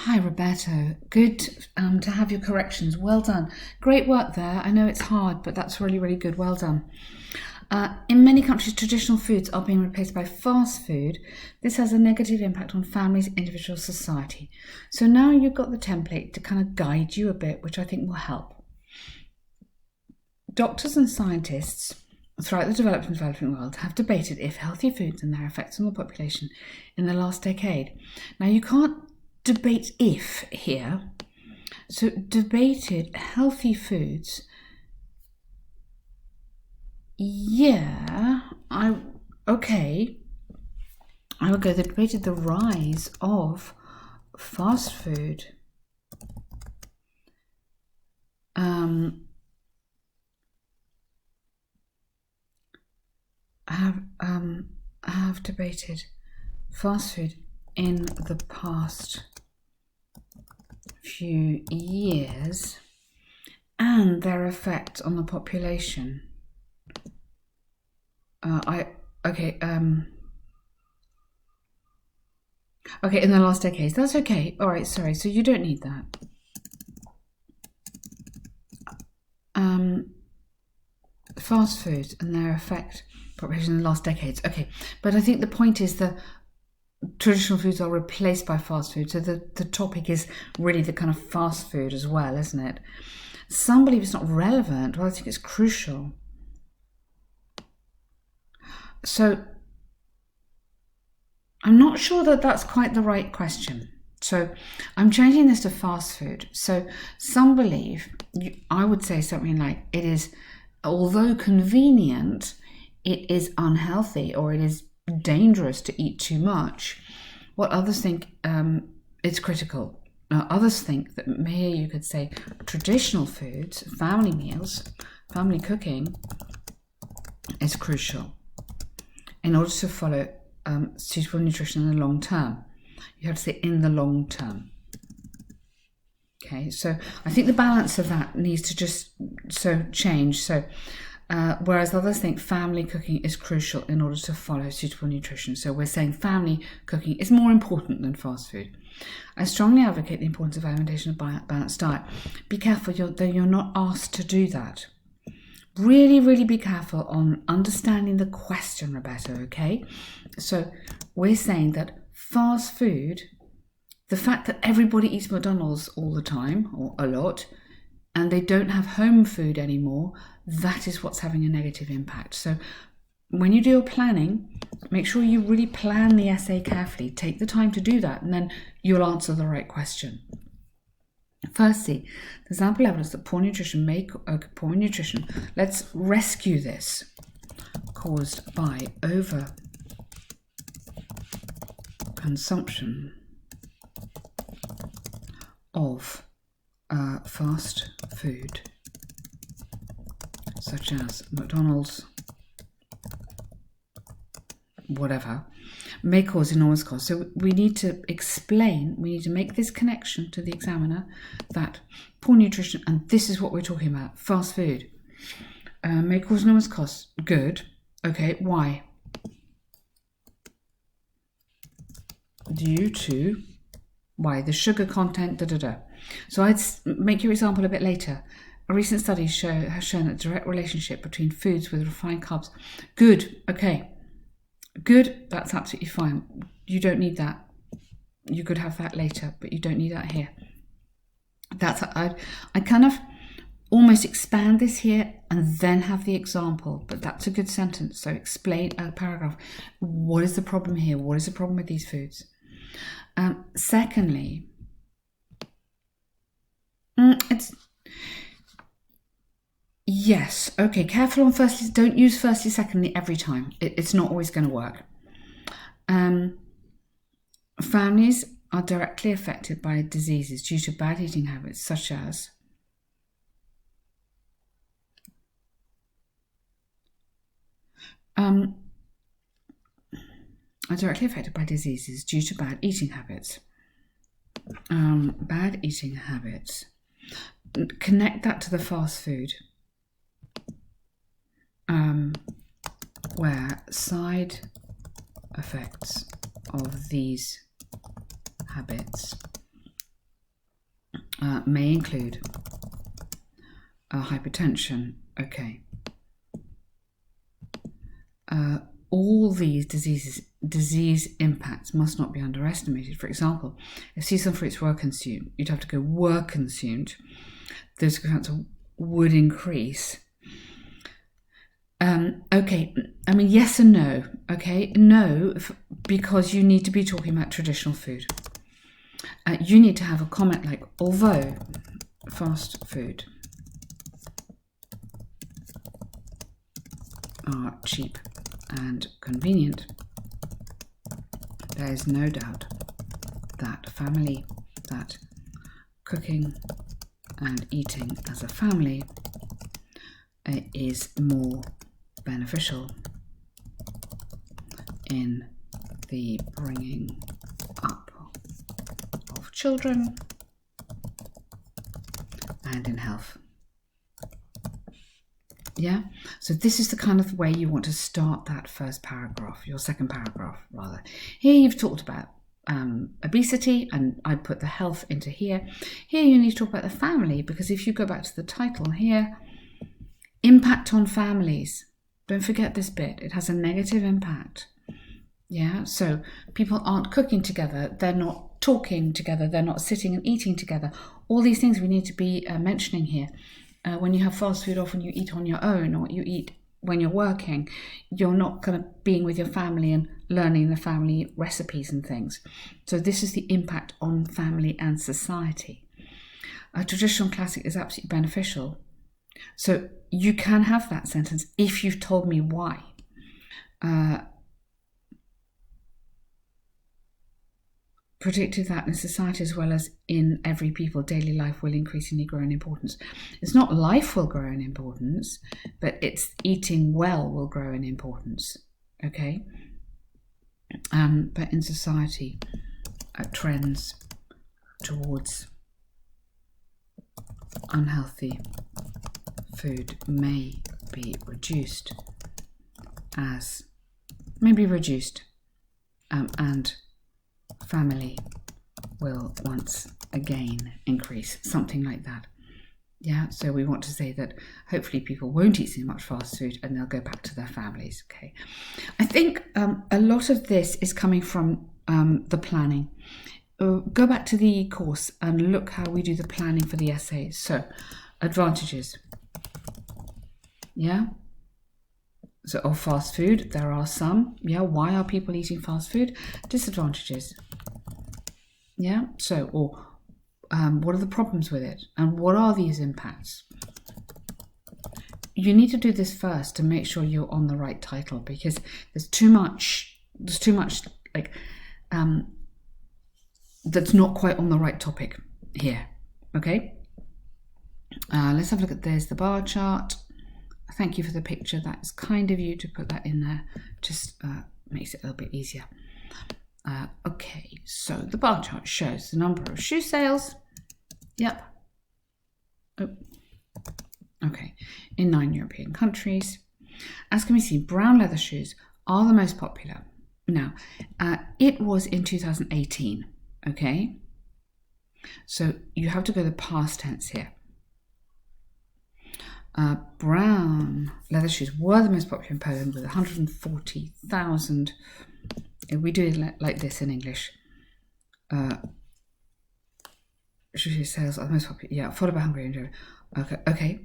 Hi, Roberto. Good to have your corrections. Well done. Great work there. I know it's hard, but that's really, really good. Well done. In many countries, traditional foods are being replaced by fast food. This has a negative impact on families, individuals, society. So now you've got the template to kind of guide you a bit, which I think will help. Doctors and scientists throughout the developed and developing world have debated if healthy foods and their effects on the population in the last decade. Now, you can't debate if here. So debated healthy foods. Yeah, I would go. They debated the rise of fast food. Have debated fast food in the past few years and their effect on the population. In the last decades. That's okay. All right, sorry. So you don't need that. Fast food and their effect population in the last decades. Okay, but I think the point is that traditional foods are replaced by fast food. So the topic is really the kind of fast food as well, isn't it? Some believe it's not relevant. Well, I think it's crucial. So I'm not sure that that's quite the right question. So I'm changing this to fast food. So some believe, I would say something like, it is, although convenient, it is unhealthy or it is dangerous to eat too much. What others think it's critical. Now, others think that here you could say traditional foods, family meals, family cooking is crucial in order to follow suitable nutrition in the long term. You have to say in the long term. Okay, so I think the balance of that needs to just change. So whereas others think family cooking is crucial in order to follow suitable nutrition. So we're saying family cooking is more important than fast food. I strongly advocate the importance of alimentation of balanced diet. Be careful that you're not asked to do that. Really, really be careful on understanding the question, Roberto, okay? So we're saying that fast food, the fact that everybody eats McDonald's all the time, or a lot, and they don't have home food anymore, that is what's having a negative impact. So when you do your planning, make sure you really plan the essay carefully. Take the time to do that, and then you'll answer the right question. Firstly, there's ample evidence that poor nutrition let's rescue this, caused by over consumption of fast food, such as McDonald's, whatever, may cause enormous costs. So we need to make this connection to the examiner that poor nutrition, and this is what we're talking about, fast food, may cause enormous costs. Good. Okay, why? Due to, why? The sugar content, So I'd make your example a bit later. A recent study has shown a direct relationship between foods with refined carbs. Good, okay. Good, that's absolutely fine. You don't need that. You could have that later, but you don't need that here. I kind of almost expand this here and then have the example, but that's a good sentence. So explain a paragraph. What is the problem here? What is the problem with these foods? Secondly, yes, okay, careful on firstly, don't use firstly, secondly every time. It's not always going to work. Families are directly affected by diseases due to bad eating habits, such as are directly affected by diseases due to bad eating habits. Bad eating habits. Connect that to the fast food. Where side effects of these habits may include hypertension. Okay. All these disease impacts must not be underestimated. For example, if seasonal fruits were consumed, you'd have to go were consumed, those cancer would increase. Okay, I mean, yes and no. Okay, no, because you need to be talking about traditional food. You need to have a comment like, although fast food are cheap and convenient, there is no doubt that cooking and eating as a family is more beneficial in the bringing up of children and in health. Yeah, so this is the kind of way you want to start that first paragraph, your second paragraph rather. Here you've talked about obesity, and I put the health into here. Here you need to talk about the family, because if you go back to the title here, impact on families. Don't forget this bit, it has a negative impact. Yeah, so people aren't cooking together, they're not talking together, they're not sitting and eating together. All these things we need to be mentioning here. When you have fast food, often you eat on your own, or you eat when you're working. You're not kind of being with your family and learning the family recipes and things. So this is the impact on family and society. A traditional classic is absolutely beneficial. So you can have that sentence if you've told me why. Predicted that in society as well as in every people, daily life will increasingly grow in importance. It's not life will grow in importance, but it's eating well will grow in importance. Okay? But in society, trends towards unhealthy food may be reduced and family will once again increase, something like that. Yeah, so we want to say that hopefully people won't eat so much fast food and they'll go back to their families. Okay, I think a lot of this is coming from the planning. Go back to the course and look how we do the planning for the essays. So, advantages. Yeah. So, of fast food, there are some. Yeah, why are people eating fast food? Disadvantages. Yeah, so, or what are the problems with it? And what are these impacts? You need to do this first to make sure you're on the right title, because there's too much like, that's not quite on the right topic here, okay? Let's have a look at this, the bar chart. Thank you for the picture. That's kind of you to put that in there. Just makes it a little bit easier. Okay, so the bar chart shows the number of shoe sales. Yep. Oh. Okay, in 9 European countries. As can be seen, brown leather shoes are the most popular. Now, it was in 2018, okay? So you have to go the past tense here. Brown leather shoes were the most popular in Poland with 140,000. We do it like this in English. Shoe sales are the most popular. Yeah, followed by Hungary and Germany. Okay.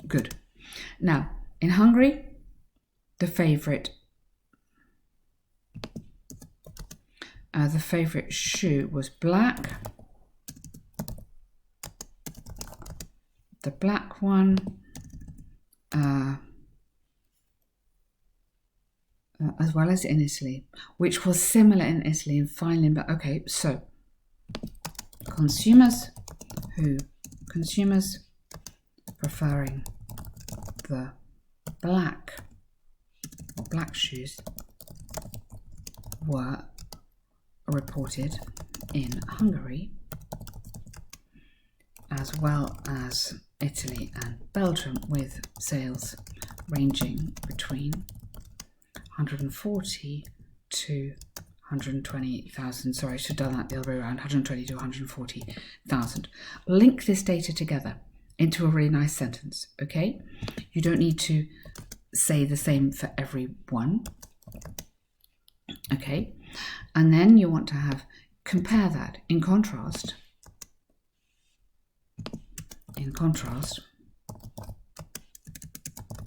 Good. Now, in Hungary, the favorite shoe was black. The black one, as well as in Italy, which was similar in Italy and finally, but okay, so consumers preferring the black shoes were reported in Hungary as well as Italy and Belgium, with sales ranging between 140 to 120,000. Sorry, I should have done that the other way around. 120 to 140,000. Link this data together into a really nice sentence, okay? You don't need to say the same for every one, okay? And then you want to compare that in contrast,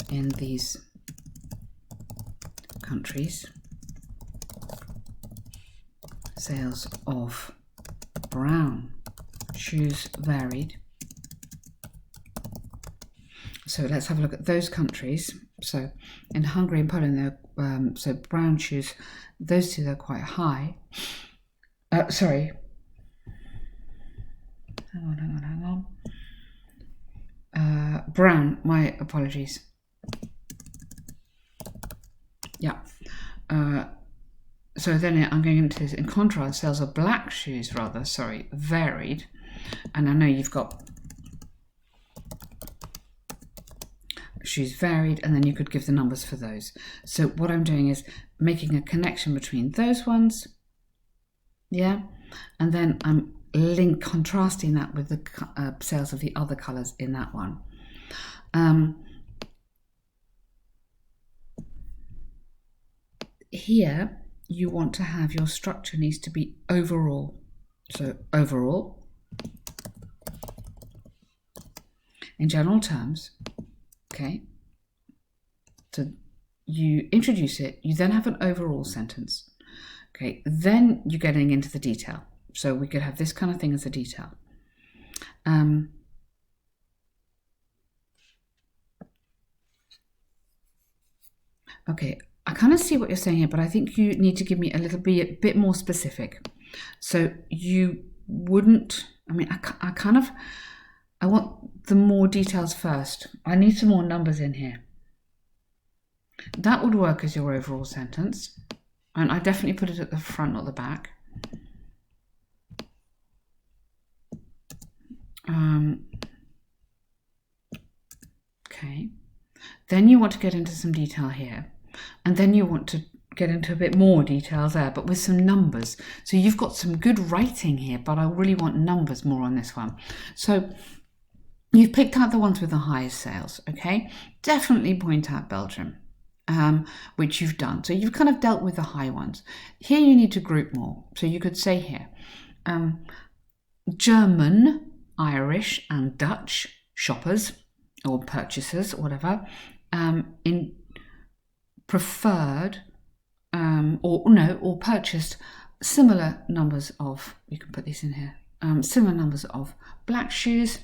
in these countries, sales of brown shoes varied. So let's have a look at those countries. So in Hungary and Poland, they're so brown shoes, those two, they're quite high. Sorry. Hang on. Brown, my apologies. Yeah. So then I'm going into this, in contrast, sales of black shoes, varied. And I know you've got shoes varied, and then you could give the numbers for those. So what I'm doing is making a connection between those ones, yeah, and then I'm contrasting that with the sales of the other colors in that one. Here you want to have your structure needs to be overall. So overall, in general terms, okay, so you introduce it, you then have an overall sentence, okay, then you're getting into the detail. So we could have this kind of thing as a detail. Okay, I kind of see what you're saying here, but I think you need to give me a bit more specific. So you wouldn't, I mean, I want the more details first. I need some more numbers in here. That would work as your overall sentence. And I definitely put it at the front, not the back. Okay. Then you want to get into some detail here. And then you want to get into a bit more details there, but with some numbers. So you've got some good writing here, but I really want numbers more on this one. So you've picked out the ones with the highest sales, okay? Definitely point out Belgium, which you've done. So you've kind of dealt with the high ones. Here you need to group more. So you could say here, German, Irish and Dutch shoppers or purchasers, whatever, in preferred or purchased similar numbers of, you can put these in here, similar numbers of black shoes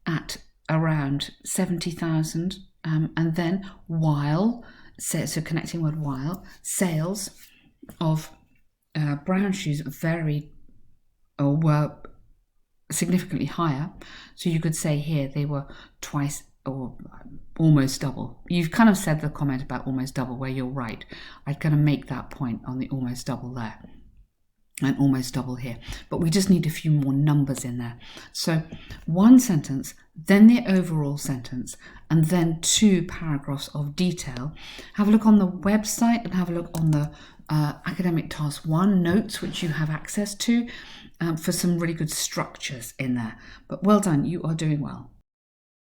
at around 70,000, and then so connecting word while, sales of brown shoes varied or were significantly higher. So you could say here they were twice or almost double. You've kind of said the comment about almost double where you're right. I'd kind of make that point on the almost double there and almost double here, but we just need a few more numbers in there. So one sentence, then the overall sentence, and then 2 paragraphs of detail. Have a look on the website and have a look on the Academic Task 1 notes, which you have access to, for some really good structures in there. But well done, you are doing well.